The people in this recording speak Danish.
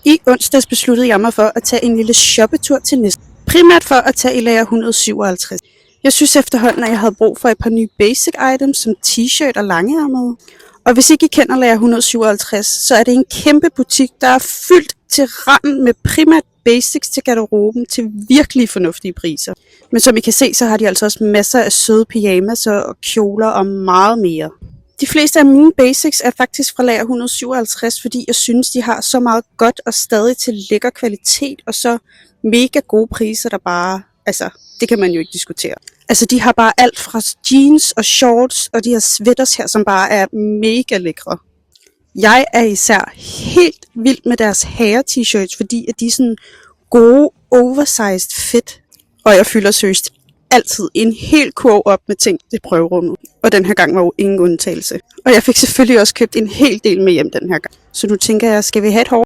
I onsdags besluttede jeg mig for at tage en lille shoppetur til Næstved. Primært for at tage i lager 157. Jeg synes efterhånden, at jeg havde brug for et par nye basic items som t-shirt og langeærmede. Og hvis ikke I kender lager 157, så er det en kæmpe butik, der er fyldt til randen med primært basics til garderoben til virkelig fornuftige priser. Men som I kan se, så har de altså også masser af søde pyjamas og kjoler og meget mere. De fleste af mine basics er faktisk fra lager 157, fordi jeg synes, de har så meget godt og stadig til lækker kvalitet og så mega gode priser, der bare, det kan man jo ikke diskutere. De har bare alt fra jeans og shorts og de her sweaters her, som bare er mega lækre. Jeg er især helt vild med deres herre-t-shirts, fordi at de er sådan gode, oversized fit. Og jeg fylder seriøst altid en hel kurv op med ting til prøverummet. Og den her gang var jo ingen undtagelse. Og jeg fik selvfølgelig også købt en hel del med hjem den her gang. Så nu tænker jeg, skal vi have et hår?